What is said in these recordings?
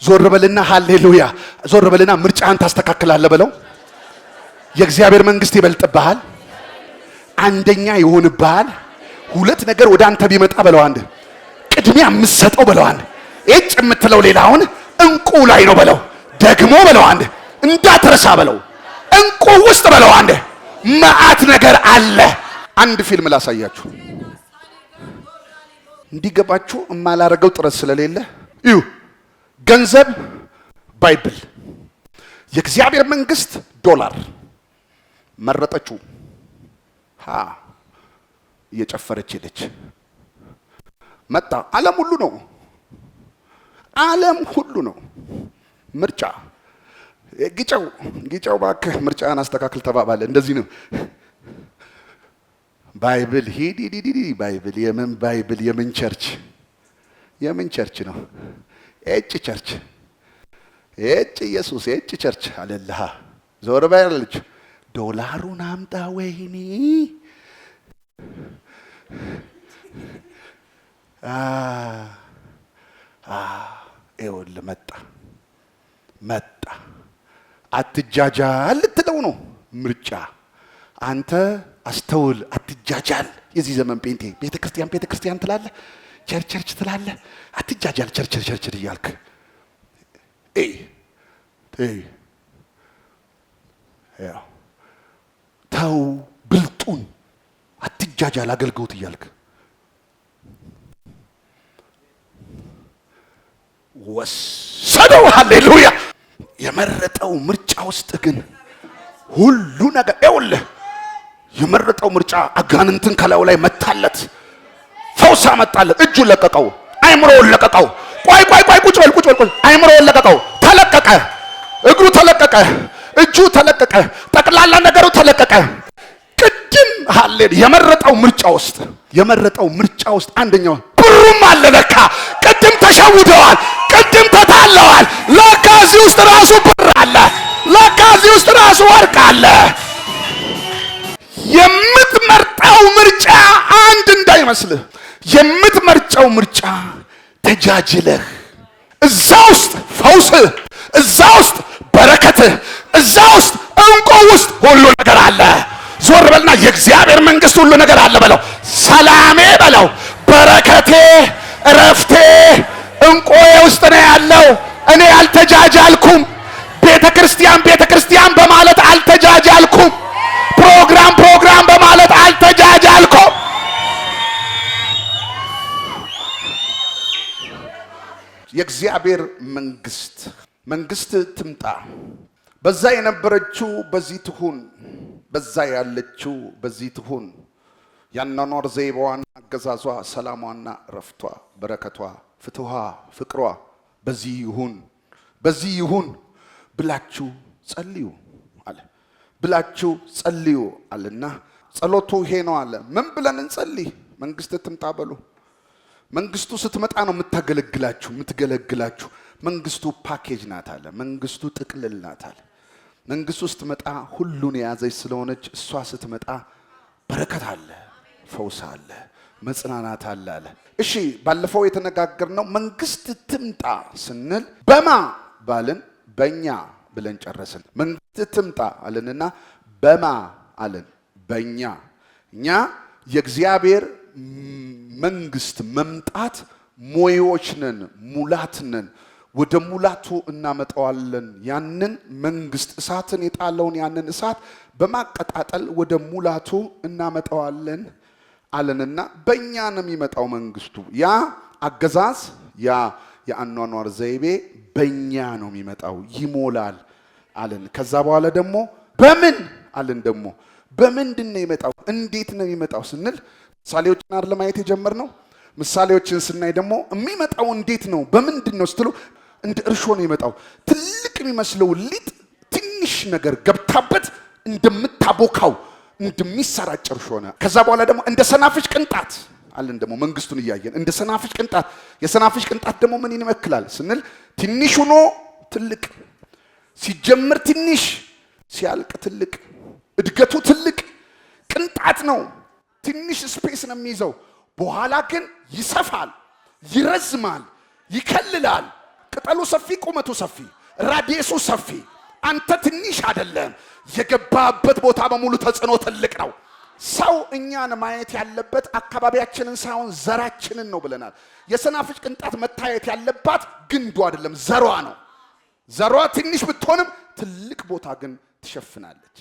ዞር በልና ሃሌሉያ ዞር በልና ምርጫህን ታስተካክላለህ በለው። የእግዚአብሔር መንግስት ይበልጥብሃል። አንደኛ ይሆንብሃል። ሁለት ነገር ወደ አንተ ቢመጣ በለው አንድ ቅድሚያ የምትሰጠው በለው አንድ እጭ የምትለው ሌላውን እንቁ ላይ ነው በለው። ደግሞ በለው አንድ እንዳትረሳ በለው እንቁ ውስጥ በለው አንድ መዓት ነገር አለ። አንድ ፊልም ላሳያችሁ እንዲገባችሁ እማላረገው ጥረት ስለሌለ እዩ። ገንዘብ ባይብል፣ የእግዚአብሔር መንግስት ዶላር መረጠችው። እየጨፈረች ሄደች። መጣ። ዓለም ሁሉ ነው፣ ዓለም ሁሉ ነው። ምርጫ ግጫው ባክህ ምርጫን አስተካክል ተባባለ። እንደዚህ ነው። ባይብል ሂድ ባይብል የምን ቸርች ነው? እጭ ቸርች እጭ ኢየሱስ እጭ ቸርች አለልሃ። ዞር ባይልች ዶላሩን አምጣ። ወይኔ ይኸውልህ መጣ። አትጃጃል ልትለው ነው ምርጫ። አንተ አስተውል፣ አትጃጃል። የዚህ ዘመን ጴንጤ ቤተክርስቲያን ትላለህ፣ ቸርች ትላለህ። አትጃጃል ቸርች እያልክ ተው ብልጡን አትጃጃል አገልግሎት እያልክ ወሰደው። ሃሌሉያ። የመረጠው ምርጫ ውስጥ ግን ሁሉ ነገር ይኸውልህ፣ የመረጠው ምርጫ አጋንንትን ከላዩ ላይ መታለት፣ ፈውስ አመጣለት። እጁን ለቀቀው፣ አይምሮውን ለቀቀው። ቆይ ቁጭ በል። አይምሮውን ለቀቀው፣ ተለቀቀ። እግሩ ተለቀቀ፣ እጁ ተለቀቀ፣ ጠቅላላ ነገሩ ተለቀቀ። ቅድም ሃሌሉያ የመረጠው ምርጫ ውስጥ አንደኛው ብሩም አለ። ለካ ቅድም ተሸውደዋል፣ ቅድም ተታለዋል። ለካ እዚህ ውስጥ ራሱ ብር አለ፣ ለካ እዚህ ውስጥ ራሱ ወርቅ አለ። የምትመርጠው ምርጫ አንድ እንዳይመስልህ። የምትመርጠው ምርጫ ተጃጅለህ እዛ ውስጥ ፈውስህ፣ እዛ ውስጥ በረከትህ፣ እዛ ውስጥ እንቁ ውስጥ ሁሉ ነገር አለ። ዞር በልና የእግዚአብሔር መንግስት ሁሉ ነገር አለ በለው። ሰላሜ በለው፣ በረከቴ፣ እረፍቴ እንቁዬ ውስጥ ነው ያለው። እኔ አልተጃጃልኩም። ቤተ ክርስቲያን በማለት አልተጃጃልኩም። ፕሮግራም በማለት አልተጃጃልኩም። የእግዚአብሔር መንግስት ትምጣ። በዛ የነበረችው በዚህ ትሁን፣ በዛ ያለችው በዚህ ትሁን። ያኗኗር ዘይቤዋና አገዛዟ፣ ሰላሟና ረፍቷ፣ በረከቷ፣ ፍትሃ፣ ፍቅሯ በዚህ ይሁን ብላችሁ ጸልዩ አለና ጸሎቱ ይሄ ነው አለ። ምን ብለን እንጸልይ? መንግስት ትምጣ በሉ። መንግስቱ ስትመጣ ነው የምትገለግላችሁ። መንግስቱ ፓኬጅ ናት አለ። መንግስቱ ጥቅልል ናት አለ። መንግስቱ ስትመጣ ሁሉን የያዘች ስለሆነች እሷ ስትመጣ በረከት አለ፣ ፈውስ አለ፣ መጽናናት አለ። እሺ ባለፈው የተነጋገርነው መንግስት ትምጣ ስንል በማ ባልን በእኛ ብለን ጨረስን። መንግስት ትምጣ አለንና በማ አለን? በእኛ። እኛ የእግዚአብሔር መንግስት መምጣት ሞዮች ነን፣ ሙላት ነን። ወደ ሙላቱ እናመጣዋለን። ያንን መንግስት እሳትን የጣለውን ያንን እሳት በማቀጣጠል ወደ ሙላቱ እናመጣዋለን አለንና በእኛ ነው የሚመጣው መንግስቱ። ያ አገዛዝ፣ ያ የአኗኗር ዘይቤ በእኛ ነው የሚመጣው፣ ይሞላል አለን። ከዛ በኋላ ደግሞ በምን አለን? ደግሞ በምንድን ነው የሚመጣው? እንዴት ነው የሚመጣው ስንል ምሳሌዎችን አይደል ለማየት የጀመርነው። ምሳሌዎችን ስናይ ደግሞ የሚመጣው እንዴት ነው በምንድን ነው ስትሉ እንደ እርሾ ነው የሚመጣው። ትልቅ የሚመስለው ሊጥ ትንሽ ነገር ገብታበት እንደምታቦካው እንደሚሰራጭ እርሾ ነው። ከዛ በኋላ ደግሞ እንደ ሰናፍጭ ቅንጣት አለን። ደግሞ መንግስቱን እያየን እንደ ሰናፍጭ ቅንጣት። የሰናፍጭ ቅንጣት ደግሞ ምን ይመስላል ስንል ትንሽ ሆኖ ትልቅ ሲጀምር ትንሽ ሲያልቅ ትልቅ፣ እድገቱ ትልቅ ቅንጣት ነው። ትንሽ ስፔስ ነው የሚይዘው። በኋላ ግን ይሰፋል፣ ይረዝማል፣ ይከልላል። ቅጠሉ ሰፊ፣ ቁመቱ ሰፊ፣ ራዲየሱ ሰፊ። አንተ ትንሽ አይደለም። የገባበት ቦታ በሙሉ ተጽዕኖ ትልቅ ነው። ሰው እኛን ማየት ያለበት አካባቢያችንን ሳይሆን ዘራችንን ነው ብለናል። የሰናፍጭ ቅንጣት መታየት ያለባት ግንዱ አይደለም ዘሯ ነው። ዘሯ ትንሽ ብትሆንም ትልቅ ቦታ ግን ትሸፍናለች።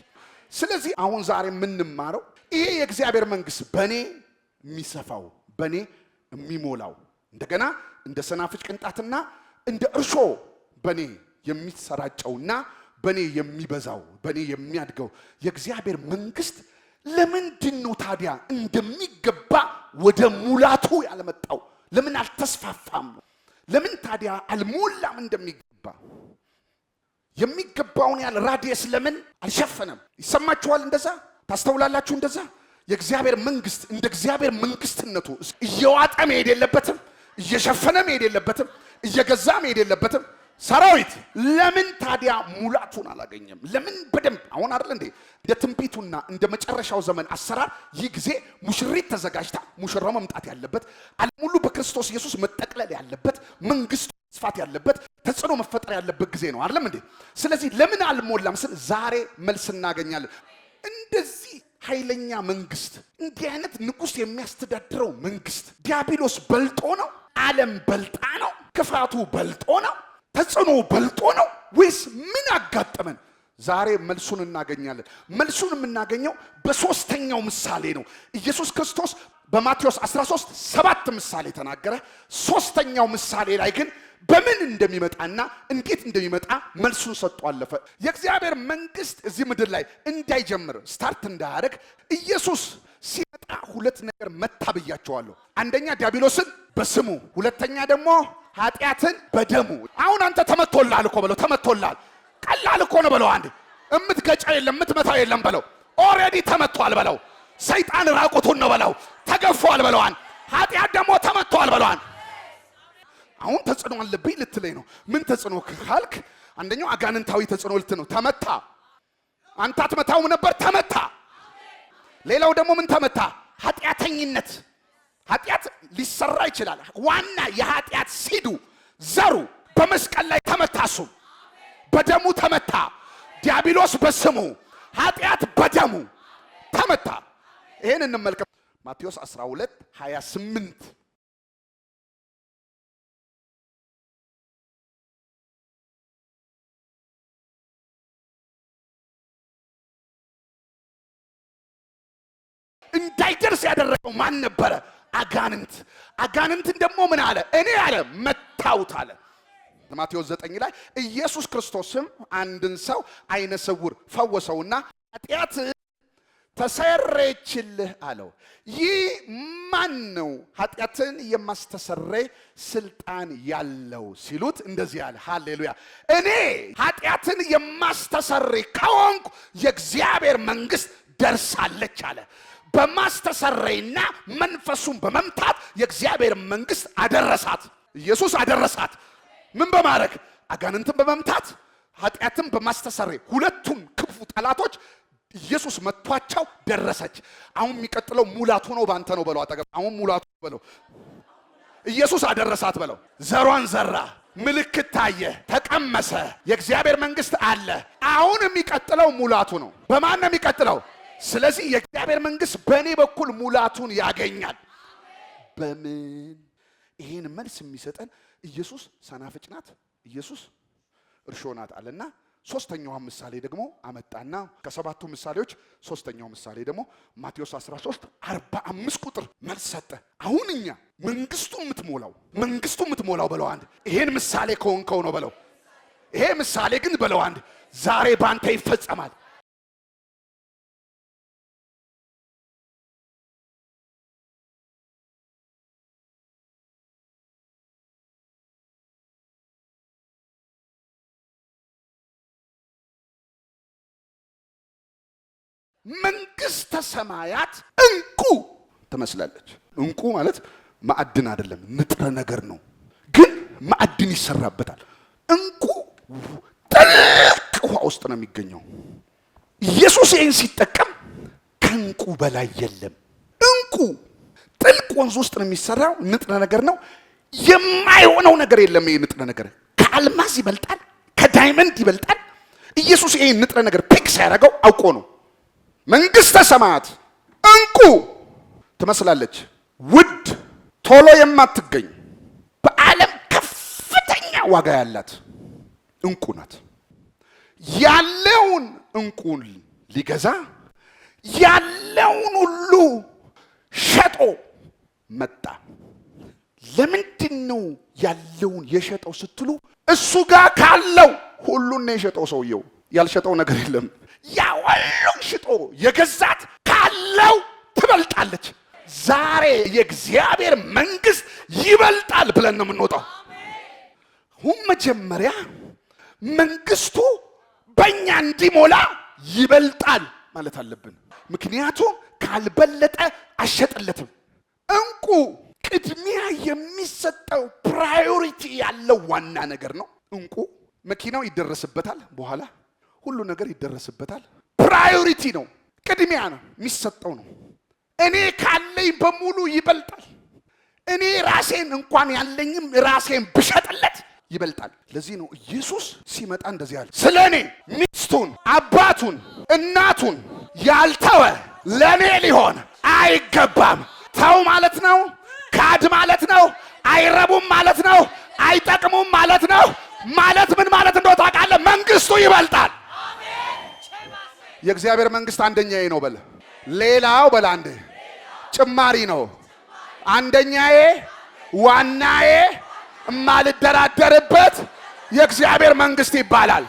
ስለዚህ አሁን ዛሬ የምንማረው ይሄ የእግዚአብሔር መንግስት በኔ የሚሰፋው በኔ የሚሞላው እንደገና እንደ ሰናፍጭ ቅንጣትና እንደ እርሾ በኔ የሚሰራጨውና በኔ የሚበዛው በኔ የሚያድገው የእግዚአብሔር መንግስት ለምንድን ነው ታዲያ እንደሚገባ ወደ ሙላቱ ያልመጣው? ለምን አልተስፋፋም? ለምን ታዲያ አልሞላም? እንደሚገባ የሚገባውን ያህል ራዲየስ ለምን አልሸፈነም? ይሰማችኋል? እንደዛ ታስተውላላችሁ? እንደዛ የእግዚአብሔር መንግስት እንደ እግዚአብሔር መንግስትነቱ እየዋጠ መሄድ የለበትም፣ እየሸፈነ መሄድ የለበትም፣ እየገዛ መሄድ የለበትም። ሰራዊት ለምን ታዲያ ሙላቱን አላገኘም? ለምን በደንብ አሁን አይደል እንዴ እንደ ትንቢቱና እንደ መጨረሻው ዘመን አሰራር ይህ ጊዜ ሙሽሪት ተዘጋጅታ ሙሽራው መምጣት ያለበት ዓለም ሁሉ በክርስቶስ ኢየሱስ መጠቅለል ያለበት መንግስቱ መስፋት ያለበት ተጽዕኖ መፈጠር ያለበት ጊዜ ነው አይደለም እንዴ? ስለዚህ ለምን አልሞላም ስል ዛሬ መልስ እናገኛለን። እንደዚህ ኃይለኛ መንግስት፣ እንዲህ አይነት ንጉስ የሚያስተዳድረው መንግስት ዲያብሎስ በልጦ ነው? ዓለም በልጣ ነው? ክፋቱ በልጦ ነው? ተጽዕኖ በልጦ ነው ወይስ ምን አጋጠመን? ዛሬ መልሱን እናገኛለን። መልሱን የምናገኘው በሶስተኛው ምሳሌ ነው። ኢየሱስ ክርስቶስ በማቴዎስ 13:7 ምሳሌ ተናገረ። ሶስተኛው ምሳሌ ላይ ግን በምን እንደሚመጣና እንዴት እንደሚመጣ መልሱን ሰጥቶ አለፈ። የእግዚአብሔር መንግስት እዚህ ምድር ላይ እንዳይጀምር ስታርት እንዳያደርግ ኢየሱስ ሲመጣ ሁለት ነገር መታ ብያቸዋለሁ። አንደኛ ዲያብሎስን በስሙ፣ ሁለተኛ ደግሞ ኃጢአትን በደሙ። አሁን አንተ ተመቶላል እኮ በለው። ተመቶላል ቀላል እኮ ነው በለው። አንዴ እምትገጫው የለም እምትመታው የለም በለው። ኦሬዲ ተመቷል በለው። ሰይጣን ራቁቱን ነው በለው። ተገፏል በለው። ኃጢአት ደግሞ ተመቷል በለው። አሁን ተጽዕኖ አለብኝ ልትለኝ ነው። ምን ተጽዕኖ ካልክ አንደኛው አጋንንታዊ ተጽዕኖ ልት ነው። ተመታ። አንተ አትመታውም ነበር፣ ተመታ። ሌላው ደግሞ ምን ተመታ? ኃጢአተኝነት። ኃጢአት ሊሰራ ይችላል። ዋና የኃጢአት ሲዱ ዘሩ በመስቀል ላይ ተመታ። እሱ በደሙ ተመታ። ዲያብሎስ በስሙ፣ ኃጢአት በደሙ ተመታ። ይሄን እንመልከት። ማቴዎስ 12:28 እንዳይደርስ ያደረገው ማን ነበረ? አጋንንት። አጋንንትን ደግሞ ምን አለ? እኔ አለ መታውት አለ። ማቴዎስ 9 ላይ ኢየሱስ ክርስቶስም አንድን ሰው አይነ ስውር ፈወሰውና ኃጢአት ተሰረየችልህ አለው። ይህ ማን ነው ኃጢአትን የማስተሰረይ ስልጣን ያለው ሲሉት እንደዚህ አለ። ሃሌሉያ። እኔ ኃጢአትን የማስተሰረይ ከሆንኩ የእግዚአብሔር መንግስት ደርሳለች አለ። በማስተሰረይና መንፈሱን በመምታት የእግዚአብሔር መንግስት አደረሳት። ኢየሱስ አደረሳት። ምን በማድረግ? አጋንንትን በመምታት ኃጢአትን በማስተሰረይ ሁለቱም ክፉ ጠላቶች ኢየሱስ መቷቸው ደረሰች። አሁን የሚቀጥለው ሙላቱ ነው። ባንተ ነው በለው። አጠገብ አሁን ሙላቱ በለው። ኢየሱስ አደረሳት በለው። ዘሯን ዘራ፣ ምልክት ታየ፣ ተቀመሰ። የእግዚአብሔር መንግስት አለ። አሁን የሚቀጥለው ሙላቱ ነው። በማን ነው የሚቀጥለው? ስለዚህ የእግዚአብሔር መንግስት በእኔ በኩል ሙላቱን ያገኛል። በምን? ይሄን መልስ የሚሰጠን ኢየሱስ ሰናፍጭ ናት፣ ኢየሱስ እርሾ ናት አለና ሶስተኛው ምሳሌ ደግሞ አመጣና ከሰባቱ ምሳሌዎች ሶስተኛው ምሳሌ ደግሞ ማቴዎስ 13:45 ቁጥር መልስ ሰጠ። አሁን እኛ መንግስቱ የምትሞላው በለው አንድ። ይሄን ምሳሌ ከሆንከው ነው በለው። ይሄ ምሳሌ ግን በለው አንድ ዛሬ ባንተ ይፈጸማል። መንግስተ ሰማያት እንቁ ትመስላለች። እንቁ ማለት ማዕድን አይደለም፣ ንጥረ ነገር ነው። ግን ማዕድን ይሰራበታል። እንቁ ጥልቅ ውሃ ውስጥ ነው የሚገኘው። ኢየሱስ ይህን ሲጠቀም ከእንቁ በላይ የለም። እንቁ ጥልቅ ወንዝ ውስጥ ነው የሚሰራው፣ ንጥረ ነገር ነው። የማይሆነው ነገር የለም። ይሄ ንጥረ ነገር ከአልማዝ ይበልጣል፣ ከዳይመንድ ይበልጣል። ኢየሱስ ይሄን ንጥረ ነገር ፒክስ ያደረገው አውቆ ነው። መንግስተ ሰማያት እንቁ ትመስላለች፣ ውድ ቶሎ የማትገኝ በዓለም ከፍተኛ ዋጋ ያላት እንቁ ናት። ያለውን እንቁን ሊገዛ ያለውን ሁሉ ሸጦ መጣ። ለምንድን ነው ያለውን የሸጠው ስትሉ፣ እሱ ጋር ካለው ሁሉን ነው የሸጠው። ሰውየው ያልሸጠው ነገር የለም። ያ ሁሉን ሽጦ የገዛት ካለው ትበልጣለች። ዛሬ የእግዚአብሔር መንግስት ይበልጣል ብለን ነው የምንወጣው። ሁን መጀመሪያ መንግስቱ በእኛ እንዲሞላ ይበልጣል ማለት አለብን። ምክንያቱም ካልበለጠ አሸጠለትም። እንቁ ቅድሚያ የሚሰጠው ፕራዮሪቲ ያለው ዋና ነገር ነው። እንቁ መኪናው ይደረስበታል፣ በኋላ ሁሉ ነገር ይደረስበታል። ፕራዮሪቲ ነው፣ ቅድሚያ ነው የሚሰጠው ነው። እኔ ካለኝ በሙሉ ይበልጣል። እኔ ራሴን እንኳን ያለኝም ራሴን ብሸጥለት ይበልጣል። ለዚህ ነው ኢየሱስ ሲመጣ እንደዚህ ያለ፣ ስለኔ ሚስቱን፣ አባቱን፣ እናቱን ያልተወ ለኔ ሊሆን አይገባም። ተው ማለት ነው፣ ካድ ማለት ነው፣ አይረቡም ማለት ነው፣ አይጠቅሙም ማለት ነው። ማለት ምን ማለት እንደው ታውቃለህ? መንግስቱ ይበልጣል። የእግዚአብሔር መንግስት አንደኛዬ ነው በለ። ሌላው በለ አንዴ ጭማሪ ነው። አንደኛዬ ዋናዬ የማልደራደርበት የእግዚአብሔር መንግስት ይባላል።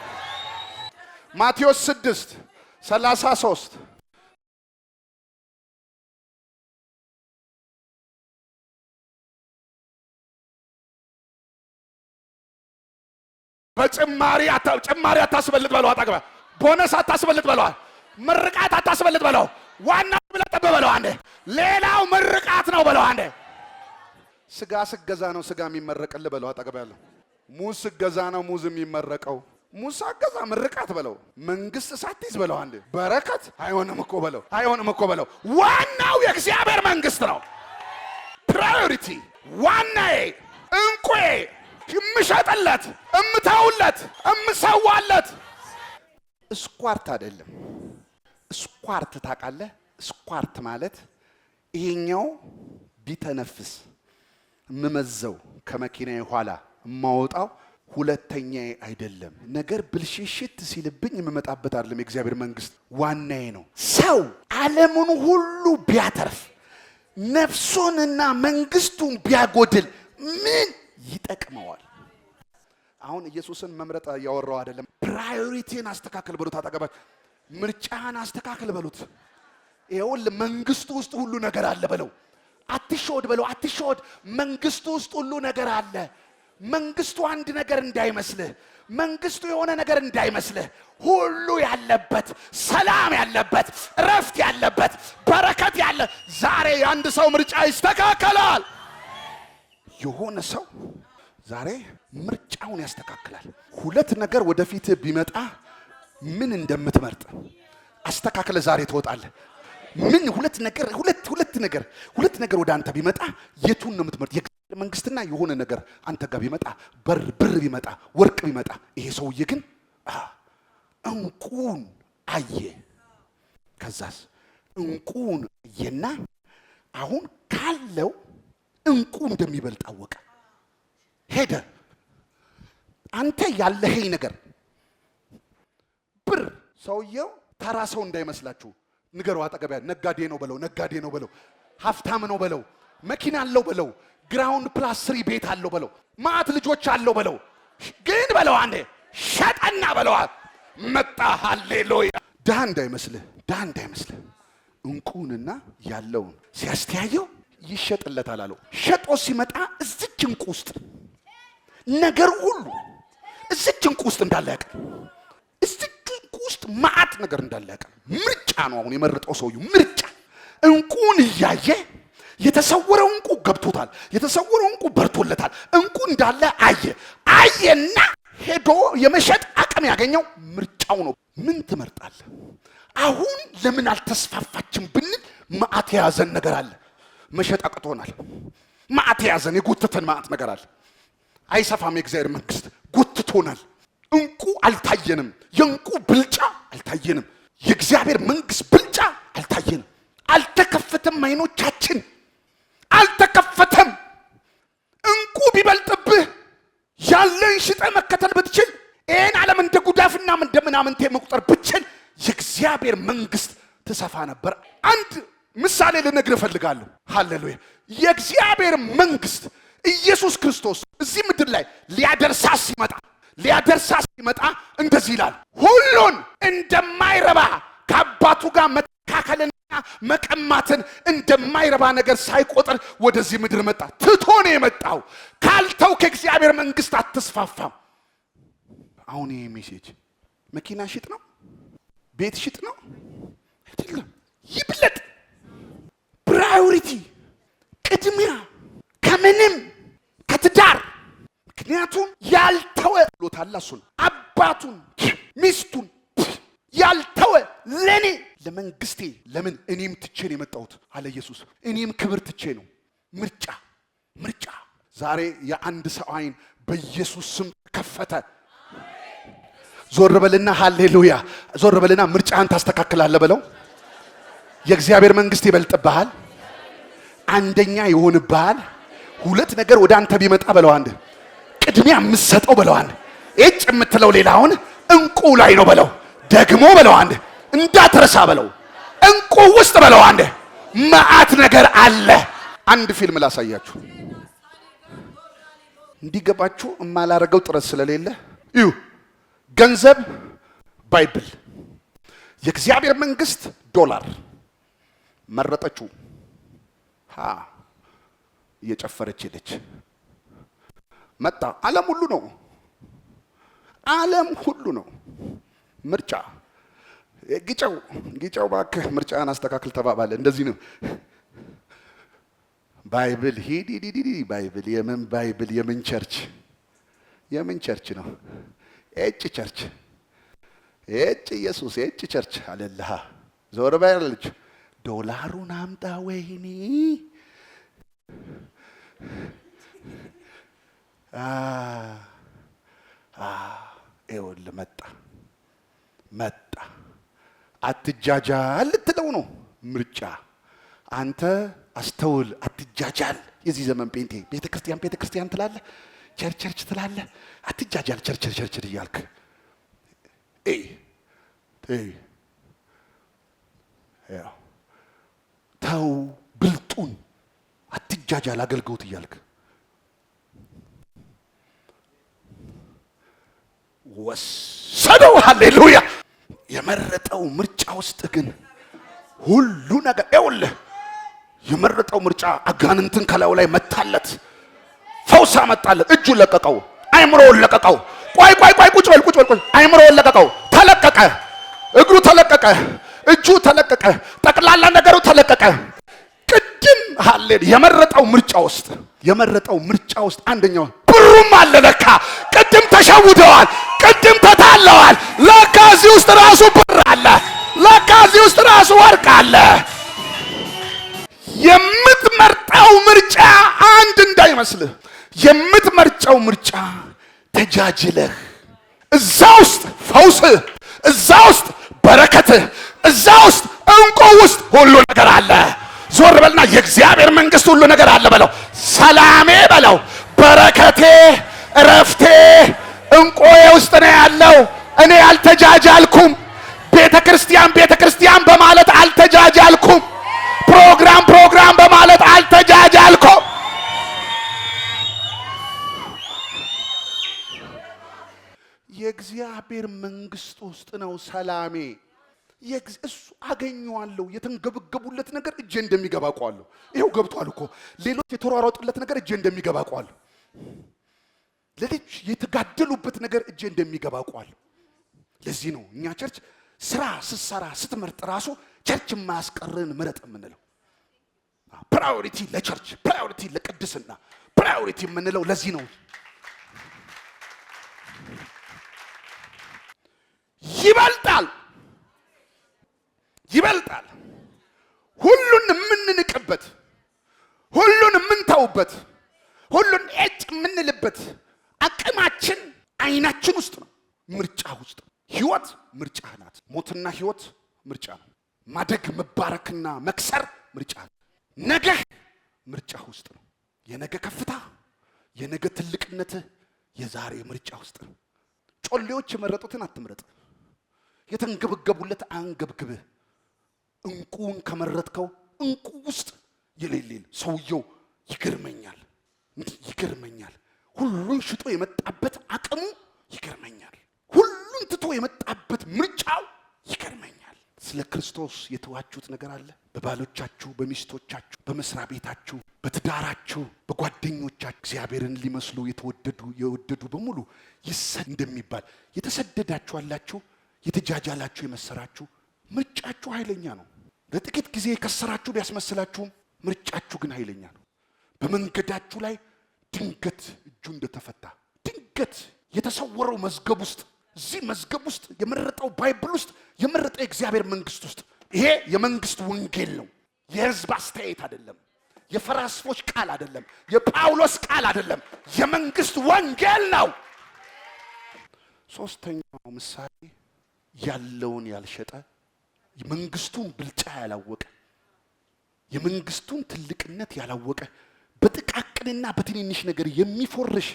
ማቴዎስ 6:33 በጭማሪ አታስበልጥ በለው። አጠገባ ቦነስ አታስበልጥ በለው። ምርቃት አታስበልጥ በለው። ዋናው ብለህ ጠብ በለው አንዴ። ሌላው ምርቃት ነው በለው አንዴ። ስጋ ስገዛ ነው ስጋ የሚመረቅልህ በለው። አጠገባ ያለው ሙዝ ስገዛ ነው ሙዝ የሚመረቀው። ሙዝ ሳገዛ ምርቃት በለው። መንግስት ሳትይዝ በለው አንዴ። በረከት አይሆንም እኮ በለው። አይሆንም እኮ በለው። ዋናው የእግዚአብሔር መንግስት ነው። ፕራዮሪቲ ዋናዬ እንቁዬ የምሸጥለት እምተውለት እምሰዋለት ስኳርት አይደለም። ስኳርት ታውቃለህ? ስኳርት ማለት ይሄኛው ቢተነፍስ የምመዘው ከመኪናዬ ኋላ የማወጣው ሁለተኛዬ አይደለም። ነገር ብልሽሽት ሲልብኝ የምመጣበት አይደለም። የእግዚአብሔር መንግስት ዋናዬ ነው። ሰው ዓለሙን ሁሉ ቢያተርፍ ነፍሱንና መንግስቱን ቢያጎድል ምን ይጠቅመዋል? አሁን ኢየሱስን መምረጥ ያወራው አይደለም። ፕራዮሪቲን አስተካክል በሉት። አጠገባችሁ ምርጫን አስተካክል በሉት። ይኸውልህ መንግስቱ ውስጥ ሁሉ ነገር አለ በለው። አትሾድ በለው። አትሾድ። መንግስቱ ውስጥ ሁሉ ነገር አለ። መንግስቱ አንድ ነገር እንዳይመስልህ፣ መንግስቱ የሆነ ነገር እንዳይመስልህ፣ ሁሉ ያለበት፣ ሰላም ያለበት፣ እረፍት ያለበት፣ በረከት ያለ። ዛሬ የአንድ ሰው ምርጫ ይስተካከላል። የሆነ ሰው ዛሬ ምርጫውን ያስተካክላል። ሁለት ነገር ወደፊት ቢመጣ ምን እንደምትመርጥ አስተካክለ ዛሬ ትወጣለህ። ምን ሁለት ነገር ወደ አንተ ቢመጣ የቱን ነው የምትመርጥ? የእግዚአብሔር መንግስትና የሆነ ነገር አንተ ጋር ቢመጣ፣ ብር ቢመጣ፣ ወርቅ ቢመጣ፣ ይሄ ሰውዬ ግን እንቁን አየ። ከዛስ እንቁን አየና አሁን ካለው እንቁ እንደሚበልጥ አወቀ። ሄደ። አንተ ያለህኝ ነገር ብር። ሰውየው ተራ ሰው እንዳይመስላችሁ ንገሩ። አጠገቢያ ነጋዴ ነው በለው፣ ነጋዴ ነው በለው፣ ሀብታም ነው በለው፣ መኪና አለው በለው፣ ግራውንድ ፕላስ 3 ቤት አለው በለው፣ ማት ልጆች አለው በለው። ግን በለው አንዴ ሸጠና በለው መጣ። ሃሌሉያ። ድሃ እንዳይመስልህ እንቁንና ያለውን ሲያስተያየው ይሸጥለታል አለው። ሸጦ ሲመጣ እዚች እንቁ ውስጥ ነገር ሁሉ እዚች እንቁ ውስጥ እንዳለ ያውቃል። እዚች እንቁ ውስጥ ማዕት ነገር እንዳለ ያውቃል። ምርጫ ነው አሁን የመረጠው ሰውዬው። ምርጫ እንቁን እያየ የተሰወረው እንቁ ገብቶታል። የተሰወረው እንቁ በርቶለታል። እንቁ እንዳለ አየና ሄዶ የመሸጥ አቅም ያገኘው ምርጫው ነው። ምን ትመርጣለህ? አሁን ለምን አልተስፋፋችም ብንል ማዕት የያዘን ነገር አለ። መሸጥ አቅቶናል። ማዕት ያዘን የጎተተን ማዕት ነገር አለ። አይሰፋም የእግዚአብሔር መንግስት ጎትቶናል። እንቁ አልታየንም። የእንቁ ብልጫ አልታየንም። የእግዚአብሔር መንግስት ብልጫ አልታየንም። አልተከፈተም። አይኖቻችን አልተከፈተም። እንቁ ቢበልጥብህ ያለን ሽጠ መከተል ብትችል ይህን ዓለም እንደ ጉዳፍና እንደ ምናምንቴ መቁጠር ብትችል የእግዚአብሔር መንግስት ትሰፋ ነበር። አንድ ምሳሌ ልነግርህ እፈልጋለሁ። ሃሌሉያ! የእግዚአብሔር መንግስት ኢየሱስ ክርስቶስ እዚህ ምድር ላይ ሊያደርሳት ሲመጣ እንደዚህ ይላል። ሁሉን እንደማይረባ ከአባቱ ጋር መተካከልና መቀማትን እንደማይረባ ነገር ሳይቆጥር ወደዚህ ምድር መጣ። ትቶ ነው የመጣው። ካልተው ከእግዚአብሔር መንግስት አትስፋፋም። አሁን ይሄ ሜሴጅ መኪና ሽጥ ነው? ቤት ሽጥ ነው? አይደለም። ይብለጥ ፕራዮሪቲ ቅድሚያ ከምንም ከትዳር ምክንያቱም ያልተወ ብሎታል። እሱን አባቱን ሚስቱን ያልተወ ለኔ ለመንግስቴ ለምን እኔም ትቼ ነው የመጣሁት አለ ኢየሱስ። እኔም ክብር ትቼ ነው። ምርጫ ዛሬ የአንድ ሰው አይን በኢየሱስ ስም ተከፈተ። ዞር በልና ሃሌሉያ! ዞር በልና ምርጫህን ታስተካክላለህ በለው። የእግዚአብሔር መንግስት ይበልጥብሃል። አንደኛ ይሆንብሃል። ሁለት ነገር ወደ አንተ ቢመጣ በለው አንድ ቅድሚያ የምትሰጠው በለው አንድ እጭ የምትለው ሌላውን እንቁ ላይ ነው በለው። ደግሞ በለው አንድ እንዳትረሳ በለው እንቁ ውስጥ በለው አንድ መዓት ነገር አለ። አንድ ፊልም ላሳያችሁ እንዲገባችሁ የማላረገው ጥረት ስለሌለ እዩ። ገንዘብ ባይብል፣ የእግዚአብሔር መንግስት ዶላር መረጠችው። እየጨፈረች ሄደች። መጣ። ዓለም ሁሉ ነው። ምርጫ ግጨው ባክህ ምርጫን አስተካክል ተባባለ። እንደዚህ ነው። ባይብል ሂድ ባይብል የምን ቸርች ነው? እጭ ቸርች ኢየሱስ እጭ ቸርች አለልሃ። ዞር ባይልች ዶላሩን አምጣ። ወይኔ ይኸውልህ መጣ። አትጃጃል ልትለው ነው ምርጫ። አንተ አስተውል፣ አትጃጃል። የዚህ ዘመን ጴንጤ ቤተክርስቲያን ትላለህ፣ ቸርች ትላለህ። አትጃጃል ቸርች እያልክ ተው ብልጡን አትጃጃል አገልግሎት እያልክ ወሰደው። ሃሌሉያ! የመረጠው ምርጫ ውስጥ ግን ሁሉ ነገር ይኸውልህ፣ የመረጠው ምርጫ አጋንንትን ከላዩ ላይ መታለት፣ ፈውስ አመጣለት። እጁን ለቀቀው፣ አይምሮውን ለቀቀው። ቆይ ቁጭ በል። አይምሮውን ለቀቀው፣ ተለቀቀ። እግሩ ተለቀቀ፣ እጁ ተለቀቀ፣ ጠቅላላ ነገሩ ተለቀቀ። ቅድም ሃሌሉያ! የመረጠው ምርጫ ውስጥ አንደኛው ብሩም አለ። ለካ ቅድም ተሸውደዋል፣ ቅድም ተታለዋል። ለካ እዚህ ውስጥ ራሱ ብር አለ፣ ለካ እዚህ ውስጥ ራሱ ወርቅ አለ። የምትመርጠው ምርጫ አንድ እንዳይመስልህ። የምትመርጠው ምርጫ ተጃጅለህ እዛ ውስጥ ፈውስህ፣ እዛ ውስጥ በረከትህ፣ እዛ ውስጥ እንቁ ውስጥ ሁሉ ነገር አለ። ዞር በልና የእግዚአብሔር መንግስት ሁሉ ነገር አለ በለው። ሰላሜ በለው፣ በረከቴ፣ እረፍቴ እንቆዬ ውስጥ ነው ያለው። እኔ አልተጃጃልኩም። ቤተ ክርስቲያን በማለት አልተጃጃልኩም። ፕሮግራም በማለት አልተጃጃልኩም። የእግዚአብሔር መንግስት ውስጥ ነው ሰላሜ። እሱ አገኘዋለሁ። የተንገበገቡለት ነገር እጄ እንደሚገባ ቋለሁ። ይሄው ገብቷል እኮ። ሌሎች የተሯሯጡለት ነገር እጄ እንደሚገባ ቋለሁ። ሌሎች የተጋደሉበት ነገር እጄ እንደሚገባ ቋለሁ። ለዚህ ነው እኛ ቸርች ስራ ስትሰራ ስትመርጥ ራሱ ቸርች የማያስቀርን ምረጥ የምንለው። ፕራዮሪቲ ለቸርች፣ ፕራዮሪቲ ለቅድስና፣ ፕራዮሪቲ የምንለው ለዚህ ነው። ይበልጣል። ሁሉን የምንንቅበት፣ ሁሉን የምንተው የምንተውበት ሁሉን የምንልበት አቅማችን አይናችን ውስጥ ነው፣ ምርጫ ውስጥ ነው። ህይወት ምርጫ ናት። ሞትና ህይወት ምርጫ ነው። ማደግ መባረክና መክሰር ምርጫ ነው። ነገ ምርጫ ውስጥ ነው። የነገ ከፍታ የነገ ትልቅነት የዛሬ ምርጫ ውስጥ ነው። ጮሌዎች የመረጡትን አትምረጥ። የተንገበገቡለት አንገብግብህ። እንቁን ከመረጥከው እንቁ ውስጥ የሌሌል ሰውየው ይገርመኛል። ሁሉን ሽጦ የመጣበት አቅሙ ይገርመኛል። ሁሉን ትቶ የመጣበት ምርጫው ይገርመኛል። ስለ ክርስቶስ የተዋችሁት ነገር አለ? በባሎቻችሁ፣ በሚስቶቻችሁ፣ በመስሪያ ቤታችሁ፣ በትዳራችሁ፣ በጓደኞቻችሁ እግዚአብሔርን ሊመስሉ የወደዱ በሙሉ ይሰድ እንደሚባል የተሰደዳችሁ አላችሁ፣ የተጃጃላችሁ የመሰራችሁ። ምርጫችሁ ኃይለኛ ነው። ለጥቂት ጊዜ የከሰራችሁ ቢያስመስላችሁም ምርጫችሁ ግን ኃይለኛ ነው። በመንገዳችሁ ላይ ድንገት እጁ እንደተፈታ ድንገት የተሰወረው መዝገብ ውስጥ እዚህ መዝገብ ውስጥ የመረጠው ባይብል ውስጥ የመረጠው የእግዚአብሔር መንግስት ውስጥ ይሄ የመንግስት ወንጌል ነው። የህዝብ አስተያየት አይደለም። የፈራስፎች ቃል አይደለም። የጳውሎስ ቃል አይደለም። የመንግስት ወንጌል ነው። ሶስተኛው ምሳሌ ያለውን ያልሸጠ የመንግስቱን ብልጫ ያላወቀ የመንግስቱን ትልቅነት ያላወቀ በጥቃቅንና በትንንሽ ነገር የሚፎርሽ።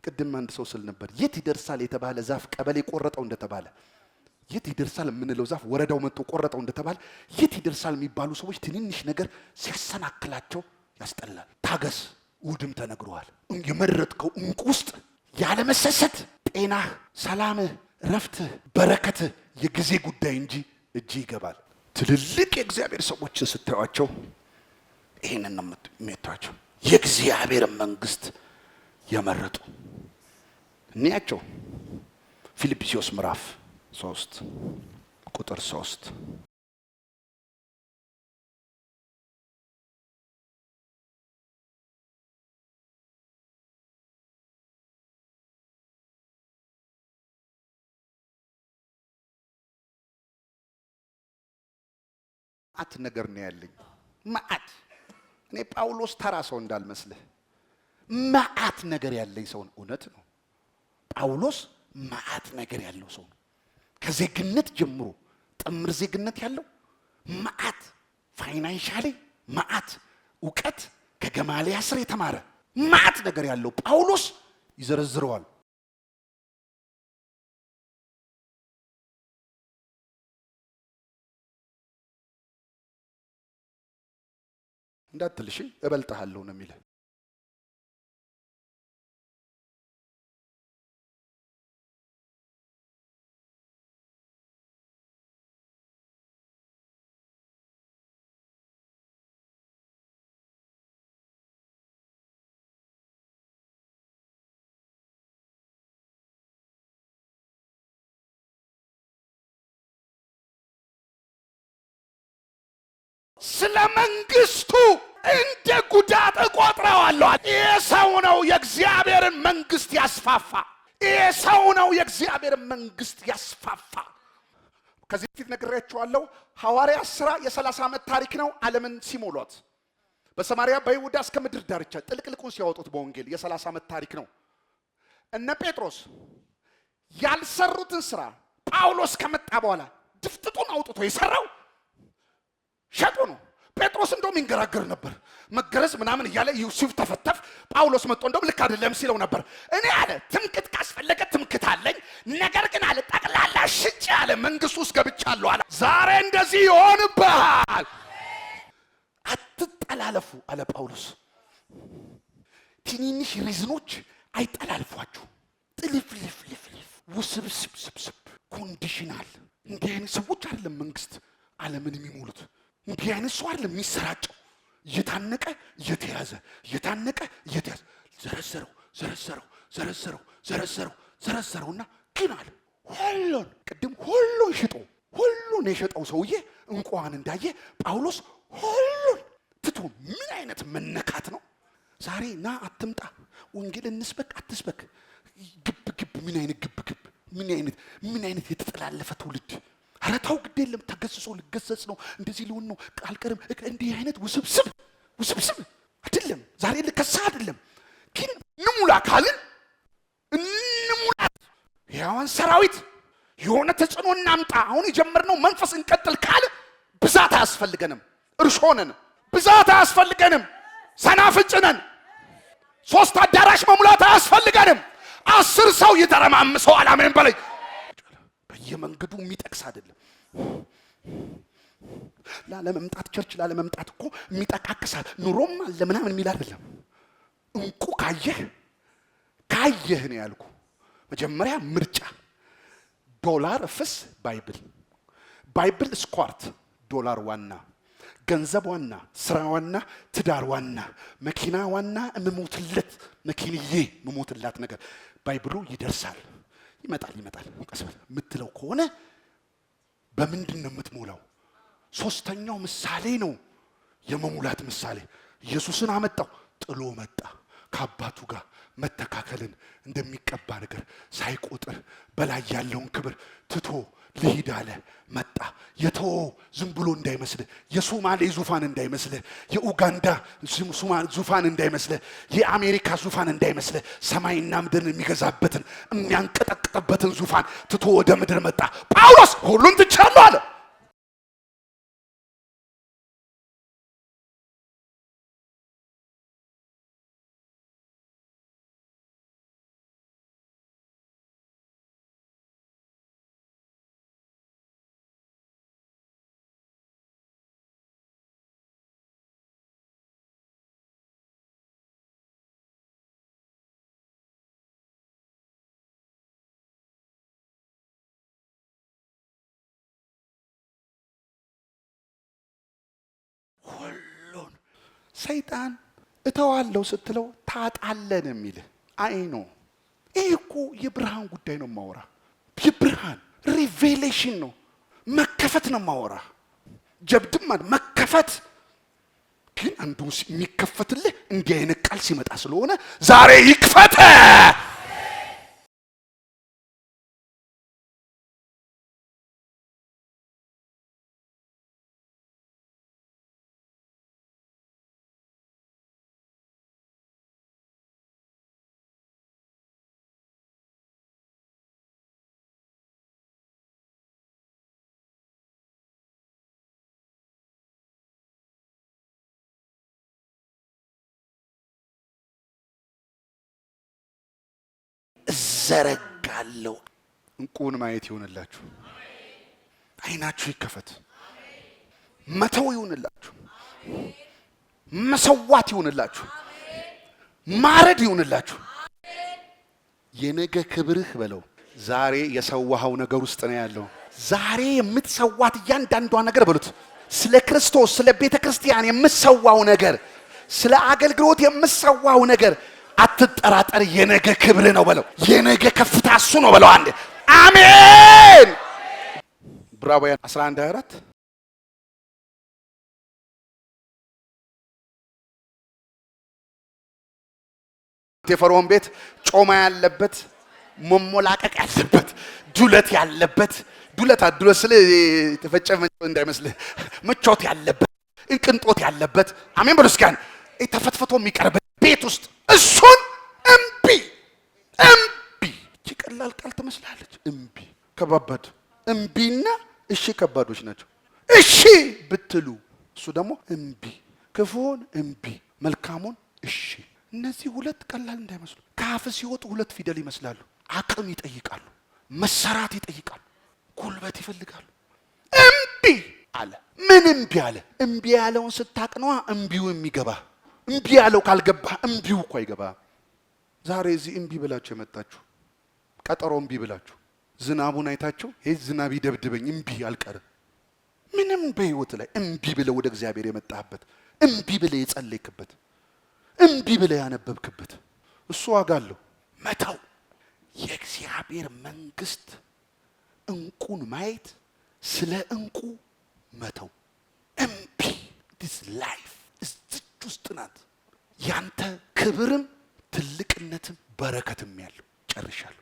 ቅድም አንድ ሰው ስል ነበር የት ይደርሳል የተባለ ዛፍ ቀበሌ ቆረጠው እንደተባለ የት ይደርሳል የምንለው ዛፍ ወረዳው መጥቶ ቆረጠው እንደተባለ የት ይደርሳል የሚባሉ ሰዎች ትንንሽ ነገር ሲያሰናክላቸው ያስጠላል። ታገስ፣ ውድም ተነግሯል። የመረጥከው እንቁ ውስጥ ያለመሰሰት ጤናህ፣ ሰላምህ፣ ረፍትህ፣ በረከትህ የጊዜ ጉዳይ እንጂ እጅ ይገባል። ትልልቅ የእግዚአብሔር ሰዎችን ስታዩአቸው ይሄንን ነው የምታዩአቸው። የእግዚአብሔር መንግስት የመረጡ እንያቸው። ፊልጵስዩስ ምዕራፍ 3 ቁጥር 3 ማአት ነገር ነው ያለኝ። ማአት እኔ ጳውሎስ ተራ ሰው እንዳልመስልህ ማአት ነገር ያለኝ ሰው ነው። እውነት ነው። ጳውሎስ ማአት ነገር ያለው ሰው ነው። ከዜግነት ጀምሮ ጥምር ዜግነት ያለው ማአት፣ ፋይናንሻሊ ማአት፣ ዕውቀት ከገማልያል ስር የተማረ ማአት ነገር ያለው ጳውሎስ ይዘረዝረዋል። እንዳትልሽ እበልጥሃለሁ ነው የሚለው። ስለ መንግስቱ እንደ ጉዳት እቆጥረዋለሁ። ይሄ ሰው ነው የእግዚአብሔርን መንግስት ያስፋፋ። ይሄ ሰው ነው የእግዚአብሔርን መንግስት ያስፋፋ። ከዚህ በፊት ነግሬያችኋለሁ። ሐዋርያት ሥራ የ30 ዓመት ታሪክ ነው። ዓለምን ሲሞሏት በሰማርያ በይሁዳ እስከ ምድር ዳርቻ ጥልቅልቁን ሲያወጡት በወንጌል የ30 ዓመት ታሪክ ነው። እነ ጴጥሮስ ያልሰሩትን ስራ ጳውሎስ ከመጣ በኋላ ድፍጥጡን አውጥቶ የሰራው ሸጦ ነው። ጴጥሮስ እንደውም ይንገራገር ነበር። መገረዝ ምናምን እያለ ዩሱፍ ተፈተፍ። ጳውሎስ መጥቶ እንደውም ልክ አይደለም ሲለው ነበር። እኔ አለ ትምክት ካስፈለገ ትምክት አለኝ፣ ነገር ግን አለ ጠቅላላ ሽጬ አለ መንግስቱ ውስጥ ገብቻለሁ አለ። ዛሬ እንደዚህ ይሆንብሃል። አትጠላለፉ አለ ጳውሎስ። ትንንሽ ሪዝኖች አይጠላልፏችሁ። ጥልፍልፍልፍ ውስብስብስብስብ ኮንዲሽናል። እንዲህ አይነት ሰዎች አይደለም መንግስት ዓለምን የሚሞሉት። እንዲህ አይነት ሰው አይደለም የሚሰራጨው። እየታነቀ እየተያዘ እየታነቀ እየተያዘ ዘረዘረውና ግን አለ ሁሉን ቅድም ሁሉን ሽጦ ሁሉን የሸጠው ሰውዬ እንኳን እንዳየ ጳውሎስ ሁሉን ትቶ ምን አይነት መነካት ነው? ዛሬ ና አትምጣ ወንጌል እንስበክ አትስበክ ግብ ምን አይነት ግብ ምን አይነት የተጠላለፈ ትውልድ። ኧረ ተው ግድ የለም ተገስጾ ልገሰጽ ነው እንደዚህ ሊሆን ነው ቃል ቀርም እንዲህ አይነት ውስብስብ አይደለም። ዛሬ ልከሳ አይደለም። ግን እንሙላ ካልን እንሙላ። ያዋን ሰራዊት የሆነ ተጽዕኖ እናምጣ። አሁን የጀመርነው መንፈስ እንቀጥል ካለ ብዛት አያስፈልገንም። እርሾነን ብዛት አያስፈልገንም። ሰናፍጭነን 3 አዳራሽ መሙላት አያስፈልገንም። 10 ሰው ይተረማምሰው አላምን በለኝ። በየመንገዱ የሚጠቅስ አይደለም። ላለመምጣት ቸርች ላለመምጣት እኮ የሚጠቃቅሳል ኑሮም አለ ምናምን የሚል አይደለም። እንቁ ካየህ ነው ያልኩ። መጀመሪያ ምርጫ ዶላር ፍስ ባይብል ስኳርት ዶላር ዋና፣ ገንዘብ ዋና፣ ስራ ዋና፣ ትዳር ዋና፣ መኪና ዋና፣ እምሞትለት መኪንዬ እምሞትላት ነገር ባይብሉ ይደርሳል። ይመጣል ቀስበል የምትለው ከሆነ በምንድን ነው የምትሞላው? ሶስተኛው ምሳሌ ነው የመሙላት ምሳሌ። ኢየሱስን አመጣው፣ ጥሎ መጣ። ከአባቱ ጋር መተካከልን እንደሚቀባ ነገር ሳይቆጥር በላይ ያለውን ክብር ትቶ ልሂድ አለ። መጣ። የተወው ዝም ብሎ እንዳይመስልህ፣ የሶማሌ ዙፋን እንዳይመስልህ፣ የኡጋንዳ ዙፋን እንዳይመስልህ፣ የአሜሪካ ዙፋን እንዳይመስልህ፣ ሰማይና ምድርን የሚገዛበትን የሚያንቀጠቅጥበትን ዙፋን ትቶ ወደ ምድር መጣ። ጳውሎስ ሁሉን ትቻለሁ አለ። ሁሉን ሰይጣን እተዋለሁ ስትለው ታጣለን የሚልህ አይኖ። ይህ እኮ የብርሃን ጉዳይ ነው ማወራ። የብርሃን ሪቬሌሽን ነው፣ መከፈት ነው ማወራ። ጀብድም ማለት መከፈት። ግን አንዱ የሚከፈትልህ እንዲህ አይነት ቃል ሲመጣ ስለሆነ ዛሬ ይክፈተ። ዘረጋለሁ። እንቁን ማየት ይሆንላችሁ። አይናችሁ ይከፈት። መተው ይሆንላችሁ። መሰዋት ይሆንላችሁ። ማረድ ይሆንላችሁ። የነገ ክብርህ በለው ዛሬ የሰዋኸው ነገር ውስጥ ነው ያለው። ዛሬ የምትሰዋት እያንዳንዷ ነገር በሉት ስለ ክርስቶስ ስለ ቤተ ክርስቲያን የምትሰዋው ነገር፣ ስለ አገልግሎት የምትሰዋው ነገር አትጠራጠር። የነገ ክብር ነው በለው። የነገ ከፍታ እሱ ነው በለው። አንዴ አሜን። ዕብራውያን 11:24 የፈርዖን ቤት ጮማ ያለበት፣ መሞላቀቅ ያለበት፣ ዱለት ያለበት፣ ዱለት ስለ ተፈጨ እንዳይመስልህ፣ ምቾት ያለበት፣ ቅንጦት ያለበት፣ አሜን በሉ እስኪ። ተፈትፈቶ የሚቀርበት ቤት ውስጥ እሱን እምቢ ቀላል ቃል ትመስላለች። እምቢ ከባባድ። እምቢና እሺ ከባዶች ናቸው። እሺ ብትሉ እሱ ደግሞ እምቢ። ክፉን እምቢ፣ መልካሙን እሺ። እነዚህ ሁለት ቀላል እንዳይመስሉ። ከአፍ ሲወጡ ሁለት ፊደል ይመስላሉ። አቅም ይጠይቃሉ፣ መሰራት ይጠይቃሉ፣ ጉልበት ይፈልጋሉ። እምቢ አለ። ምን እምቢ አለ? እምቢ ያለውን ስታቅነዋ እምቢው የሚገባ። እምቢ ያለው ካልገባ እምቢው እኮ አይገባ። ዛሬ እዚህ እምቢ ብላችሁ የመጣችሁ ቀጠሮ እምቢ ብላችሁ ዝናቡን አይታችሁ ይሄ ዝናብ ይደብድበኝ እምቢ አልቀርም። ምንም በህይወት ላይ እምቢ ብለ ወደ እግዚአብሔር የመጣህበት፣ እምቢ ብለ የጸለይክበት፣ እምቢ ብለ ያነበብክበት እሱ ዋጋ አለው። መተው። የእግዚአብሔር መንግስት እንቁን ማየት፣ ስለ እንቁ መተው። እምቢ this life እዚች ውስጥ ናት ያንተ ክብርም ትልቅነትም በረከትም ያለው። ጨርሻለሁ።